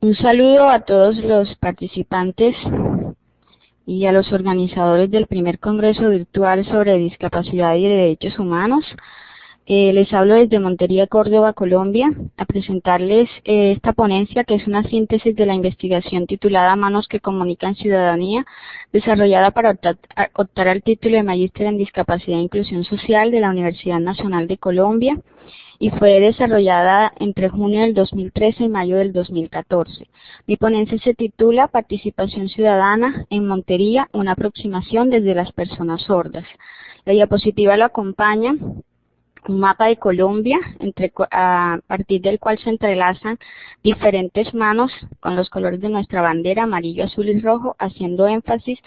Un saludo a todos los participantes y a los organizadores del primer Congreso Virtual sobre Discapacidad y Derechos Humanos. Les hablo desde Montería, Córdoba, Colombia, a presentarles esta ponencia, que es una síntesis de la investigación titulada Manos que comunican ciudadanía, desarrollada para optar al título de Magíster en Discapacidad e Inclusión Social de la Universidad Nacional de Colombia, y fue desarrollada entre junio del 2013 y mayo del 2014. Mi ponencia se titula Participación Ciudadana en Montería, una aproximación desde las personas sordas. La diapositiva lo acompaña un mapa de Colombia, a partir del cual se entrelazan diferentes manos con los colores de nuestra bandera, amarillo, azul y rojo, haciendo énfasis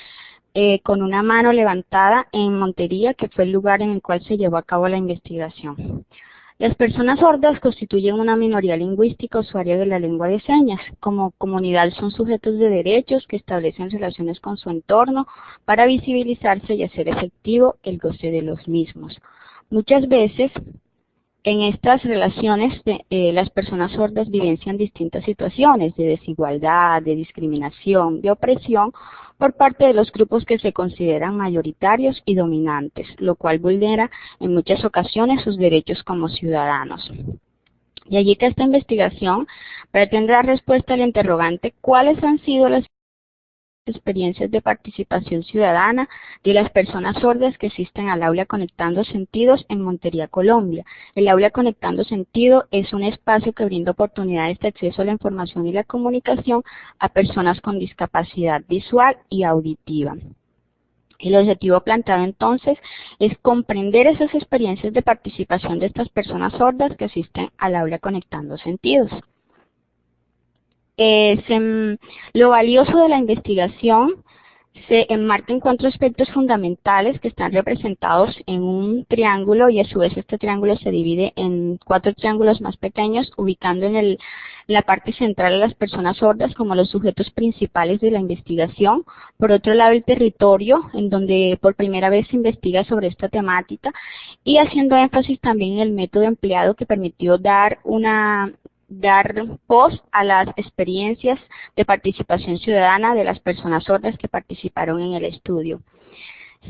con una mano levantada en Montería, que fue el lugar en el cual se llevó a cabo la investigación. Las personas sordas constituyen una minoría lingüística usuaria de la lengua de señas. Como comunidad son sujetos de derechos que establecen relaciones con su entorno para visibilizarse y hacer efectivo el goce de los mismos. Muchas veces en estas relaciones las personas sordas vivencian distintas situaciones de desigualdad, de discriminación, de opresión por parte de los grupos que se consideran mayoritarios y dominantes, lo cual vulnera en muchas ocasiones sus derechos como ciudadanos. Y allí que esta investigación pretende dar respuesta al interrogante: ¿cuáles han sido las experiencias de participación ciudadana de las personas sordas que asisten al aula Conectando Sentidos en Montería, Colombia? El aula Conectando Sentido es un espacio que brinda oportunidades de acceso a la información y la comunicación a personas con discapacidad visual y auditiva. El objetivo planteado entonces es comprender esas experiencias de participación de estas personas sordas que asisten al aula Conectando Sentidos. Lo valioso de la investigación se enmarca en 4 aspectos fundamentales que están representados en un triángulo, y a su vez este triángulo se divide en 4 triángulos más pequeños, ubicando en la parte central a las personas sordas como los sujetos principales de la investigación. Por otro lado, el territorio, en donde por primera vez se investiga sobre esta temática, y haciendo énfasis también en el método empleado que permitió dar voz a las experiencias de participación ciudadana de las personas sordas que participaron en el estudio.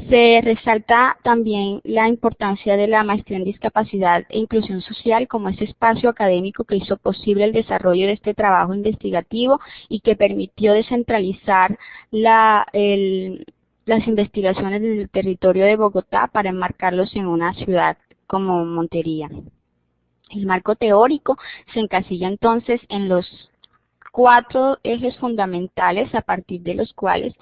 Se resalta también la importancia de la maestría en discapacidad e inclusión social como ese espacio académico que hizo posible el desarrollo de este trabajo investigativo y que permitió descentralizar las investigaciones desde el territorio de Bogotá para enmarcarlos en una ciudad como Montería. El marco teórico se encasilla entonces en los 4 ejes fundamentales a partir de los cuales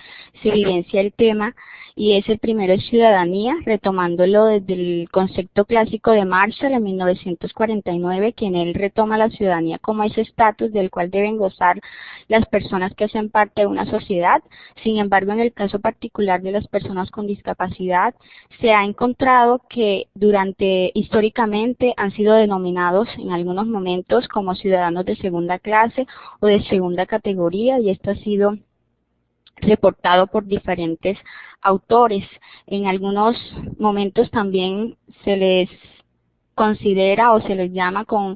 se evidencia el tema, y es: el primero es ciudadanía, retomándolo desde el concepto clásico de Marshall en 1949, que en él retoma la ciudadanía como ese estatus del cual deben gozar las personas que hacen parte de una sociedad. Sin embargo, en el caso particular de las personas con discapacidad, se ha encontrado que históricamente han sido denominados en algunos momentos como ciudadanos de segunda clase o de segunda categoría, y esto ha sido reportado por diferentes autores. En algunos momentos también se les considera o se les llama con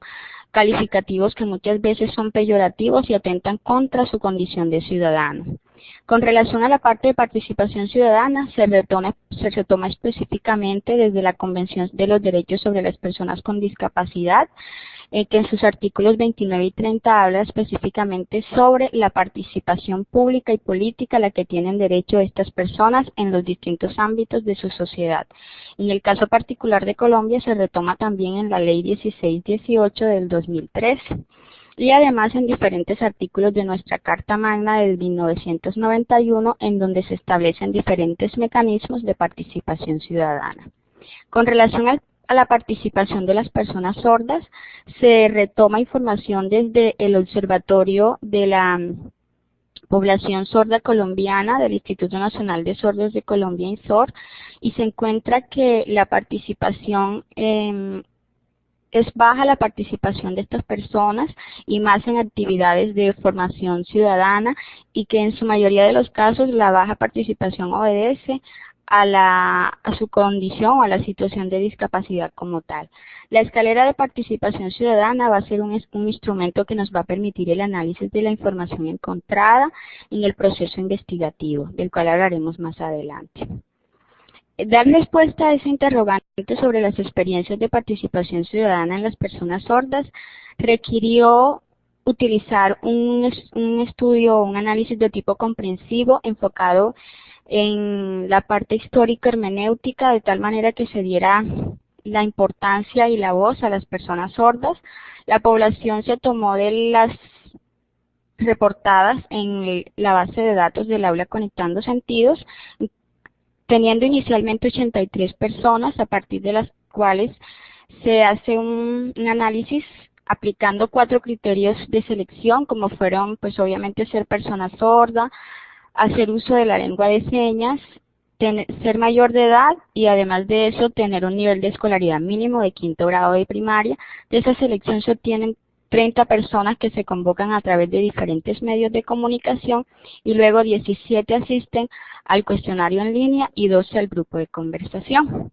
calificativos que muchas veces son peyorativos y atentan contra su condición de ciudadano. Con relación a la parte de participación ciudadana, se retoma específicamente desde la Convención de los Derechos sobre las Personas con Discapacidad, que en sus artículos 29 y 30 habla específicamente sobre la participación pública y política a la que tienen derecho estas personas en los distintos ámbitos de su sociedad. En el caso particular de Colombia se retoma también en la Ley 1618 del 2013. Y además en diferentes artículos de nuestra Carta Magna del 1991, en donde se establecen diferentes mecanismos de participación ciudadana. Con relación a la participación de las personas sordas, se retoma información desde el Observatorio de la Población Sorda Colombiana del Instituto Nacional de Sordos de Colombia, INSOR, y se encuentra que la participación es baja la participación de estas personas, y más en actividades de formación ciudadana, y que en su mayoría de los casos la baja participación obedece a su condición o a la situación de discapacidad como tal. La escalera de participación ciudadana va a ser un instrumento que nos va a permitir el análisis de la información encontrada en el proceso investigativo, del cual hablaremos más adelante. Dar respuesta a ese interrogante sobre las experiencias de participación ciudadana en las personas sordas requirió utilizar un estudio, un análisis de tipo comprensivo enfocado en la parte histórico-hermenéutica, de tal manera que se diera la importancia y la voz a las personas sordas. La población se tomó de las reportadas en la base de datos del aula Conectando Sentidos, teniendo inicialmente 83 personas, a partir de las cuales se hace un análisis aplicando 4 criterios de selección, como fueron, pues obviamente, ser persona sorda, hacer uso de la lengua de señas, ser mayor de edad y además de eso tener un nivel de escolaridad mínimo de 5º grado de primaria. De esa selección se obtienen 30 personas que se convocan a través de diferentes medios de comunicación y luego 17 asisten al cuestionario en línea y 12 al grupo de conversación.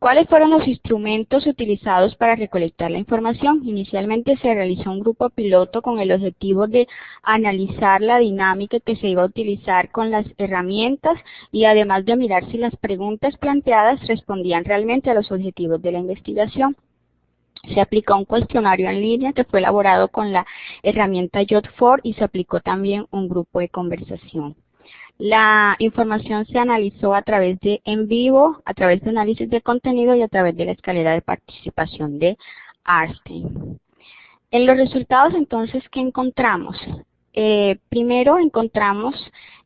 ¿Cuáles fueron los instrumentos utilizados para recolectar la información? Inicialmente se realizó un grupo piloto con el objetivo de analizar la dinámica que se iba a utilizar con las herramientas y además de mirar si las preguntas planteadas respondían realmente a los objetivos de la investigación. Se aplicó un cuestionario en línea que fue elaborado con la herramienta Jot4 y se aplicó también un grupo de conversación. La información se analizó a través de en vivo, a través de análisis de contenido y a través de la escalera de participación de Arstein. En los resultados entonces, ¿qué encontramos? Primero encontramos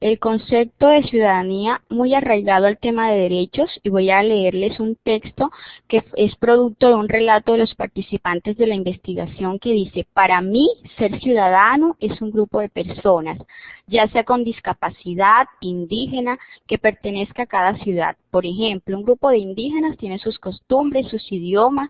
el concepto de ciudadanía muy arraigado al tema de derechos y voy a leerles un texto que es producto de un relato de los participantes de la investigación que dice: para mí, ser ciudadano es un grupo de personas, ya sea con discapacidad, indígena, que pertenezca a cada ciudad. Por ejemplo, un grupo de indígenas tiene sus costumbres, su idioma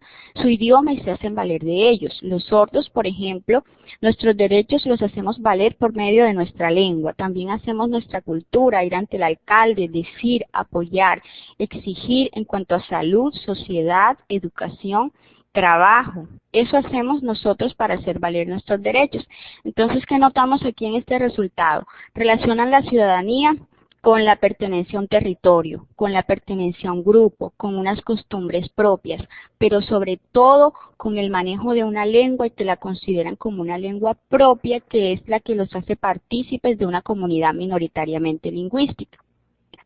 y se hacen valer de ellos. Los sordos, por ejemplo, nuestros derechos los hacemos valer por medio de nuestra lengua. También hacemos nuestra cultura, ir ante el alcalde, decir, apoyar, exigir en cuanto a salud, sociedad, educación, trabajo. Eso hacemos nosotros para hacer valer nuestros derechos. Entonces, ¿qué notamos aquí en este resultado? Relacionan la ciudadanía con la pertenencia a un territorio, con la pertenencia a un grupo, con unas costumbres propias, pero sobre todo con el manejo de una lengua y que la consideran como una lengua propia, que es la que los hace partícipes de una comunidad minoritariamente lingüística.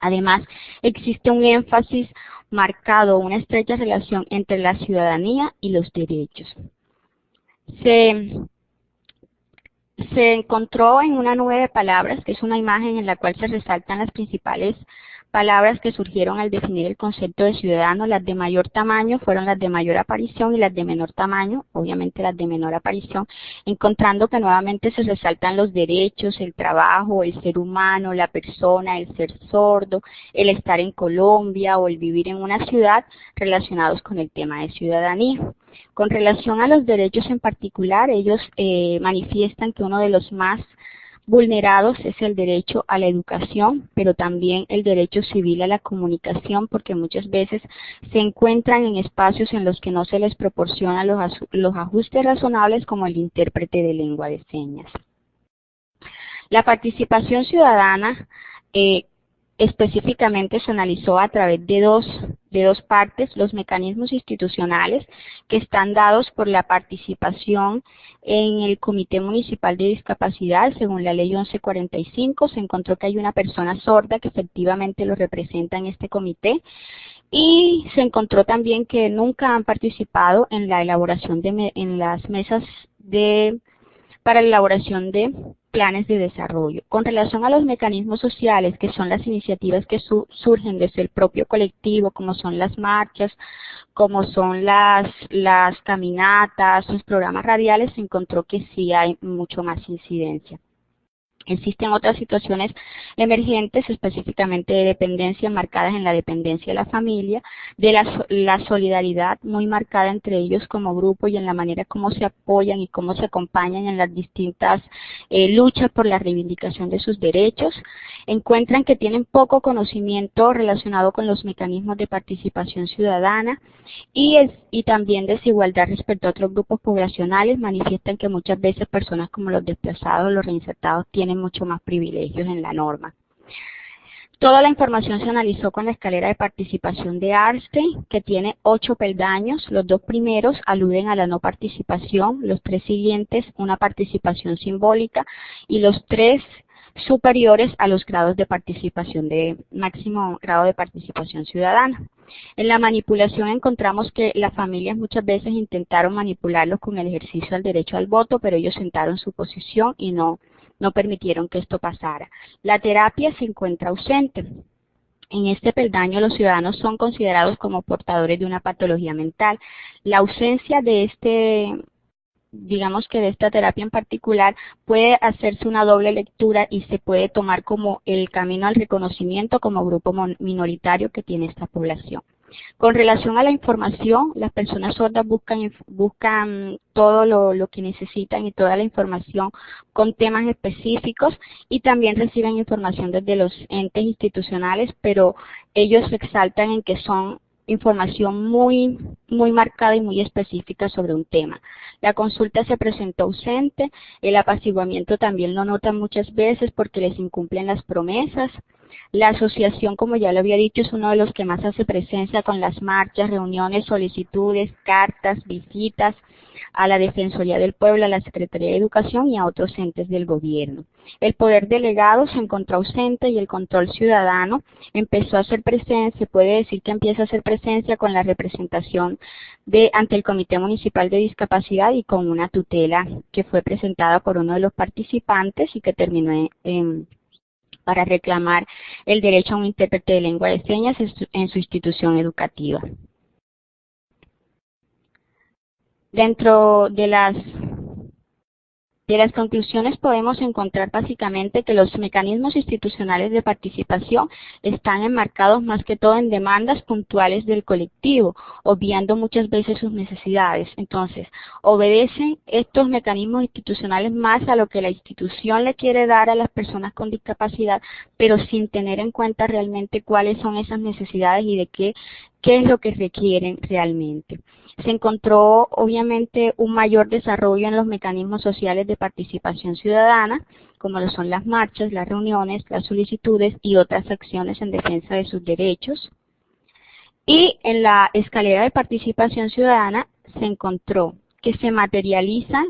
Además, existe un énfasis marcado, una estrecha relación entre la ciudadanía y los derechos. Se encontró en una nube de palabras, que es una imagen en la cual se resaltan las principales palabras que surgieron al definir el concepto de ciudadano. Las de mayor tamaño fueron las de mayor aparición y las de menor tamaño, obviamente las de menor aparición, encontrando que nuevamente se resaltan los derechos, el trabajo, el ser humano, la persona, el ser sordo, el estar en Colombia o el vivir en una ciudad relacionados con el tema de ciudadanía. Con relación a los derechos en particular, ellos manifiestan que uno de los más vulnerados es el derecho a la educación, pero también el derecho civil a la comunicación, porque muchas veces se encuentran en espacios en los que no se les proporciona los ajustes razonables como el intérprete de lengua de señas. La participación ciudadana específicamente se analizó a través de dos partes: los mecanismos institucionales que están dados por la participación en el Comité Municipal de Discapacidad. Según la Ley 1145, se encontró que hay una persona sorda que efectivamente lo representa en este comité, y se encontró también que nunca han participado en la elaboración en las mesas para la elaboración de planes de desarrollo. Con relación a los mecanismos sociales, que son las iniciativas que surgen desde el propio colectivo, como son las marchas, como son las caminatas, los programas radiales, se encontró que sí hay mucho más incidencia. Existen otras situaciones emergentes, específicamente de dependencia, marcadas en la dependencia de la familia, de la solidaridad muy marcada entre ellos como grupo y en la manera como se apoyan y cómo se acompañan en las distintas luchas por la reivindicación de sus derechos. Encuentran que tienen poco conocimiento relacionado con los mecanismos de participación ciudadana y también desigualdad respecto a otros grupos poblacionales. Manifiestan que muchas veces personas como los desplazados, los reinsertados, tienen mucho más privilegios en la norma. Toda la información se analizó con la escalera de participación de Arnstein, que tiene 8 peldaños. Los 2 primeros aluden a la no participación, los 3 siguientes una participación simbólica y los 3 superiores a los grados de participación de máximo grado de participación ciudadana. En la manipulación encontramos que las familias muchas veces intentaron manipularlos con el ejercicio del derecho al voto, pero ellos sentaron su posición y no permitieron que esto pasara. La terapia se encuentra ausente. En este peldaño los ciudadanos son considerados como portadores de una patología mental. La ausencia de digamos que de esta terapia en particular, puede hacerse una doble lectura y se puede tomar como el camino al reconocimiento como grupo minoritario que tiene esta población. Con relación a la información, las personas sordas buscan todo lo que necesitan y toda la información con temas específicos y también reciben información desde los entes institucionales, pero ellos se exaltan en que son información muy marcada y muy específica sobre un tema. La consulta se presentó ausente, el apaciguamiento también lo notan muchas veces porque les incumplen las promesas. La asociación, como ya lo había dicho, es uno de los que más hace presencia con las marchas, reuniones, solicitudes, cartas, visitas a la Defensoría del Pueblo, a la Secretaría de Educación y a otros entes del gobierno. El poder delegado se encontró ausente y el control ciudadano empezó a hacer presencia, se puede decir que empieza a hacer presencia con la representación ante el Comité Municipal de Discapacidad y con una tutela que fue presentada por uno de los participantes y que terminó para reclamar el derecho a un intérprete de lengua de señas en su institución educativa. Dentro de las conclusiones podemos encontrar básicamente que los mecanismos institucionales de participación están enmarcados más que todo en demandas puntuales del colectivo, obviando muchas veces sus necesidades. Entonces, obedecen estos mecanismos institucionales más a lo que la institución le quiere dar a las personas con discapacidad, pero sin tener en cuenta realmente cuáles son esas necesidades y de qué es lo que requieren realmente. Se encontró obviamente un mayor desarrollo en los mecanismos sociales de participación ciudadana, como lo son las marchas, las reuniones, las solicitudes y otras acciones en defensa de sus derechos. Y en la escalera de participación ciudadana se encontró que se materializan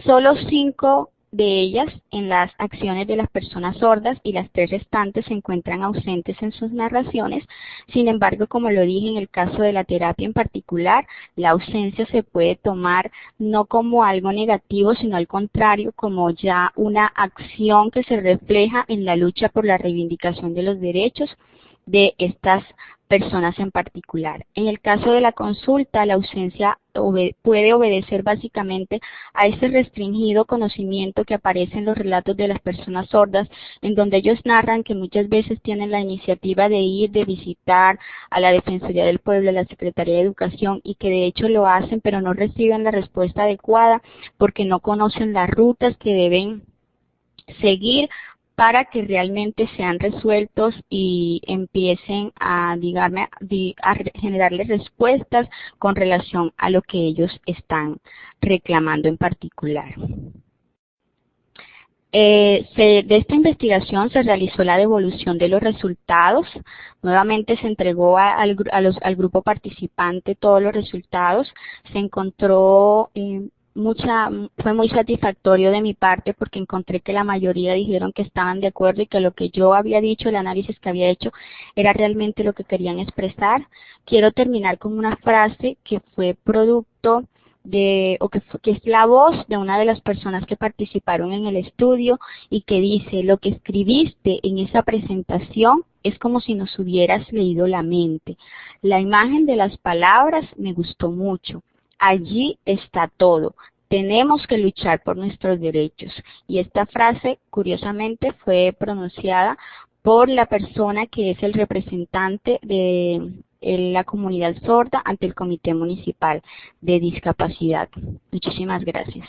solo 5 de ellas en las acciones de las personas sordas y las 3 restantes se encuentran ausentes en sus narraciones. Sin embargo, como lo dije en el caso de la terapia en particular, la ausencia se puede tomar no como algo negativo, sino al contrario, como ya una acción que se refleja en la lucha por la reivindicación de los derechos de estas personas en particular. En el caso de la consulta, la ausencia puede obedecer básicamente a ese restringido conocimiento que aparece en los relatos de las personas sordas, en donde ellos narran que muchas veces tienen la iniciativa de ir, de visitar a la Defensoría del Pueblo, a la Secretaría de Educación, y que de hecho lo hacen, pero no reciben la respuesta adecuada porque no conocen las rutas que deben seguir para que realmente sean resueltos y empiecen a generarles respuestas con relación a lo que ellos están reclamando en particular. De esta investigación se realizó la devolución de los resultados. Nuevamente se entregó al grupo participante todos los resultados. Se encontró fue muy satisfactorio de mi parte porque encontré que la mayoría dijeron que estaban de acuerdo y que lo que yo había dicho, el análisis que había hecho, era realmente lo que querían expresar. Quiero terminar con una frase que fue producto que es la voz de una de las personas que participaron en el estudio y que dice: lo que escribiste en esa presentación es como si nos hubieras leído la mente. La imagen de las palabras me gustó mucho. Allí está todo. tenemos que luchar por nuestros derechos. Y esta frase, curiosamente, fue pronunciada por la persona que es el representante de la comunidad sorda ante el Comité Municipal de Discapacidad. Muchísimas gracias.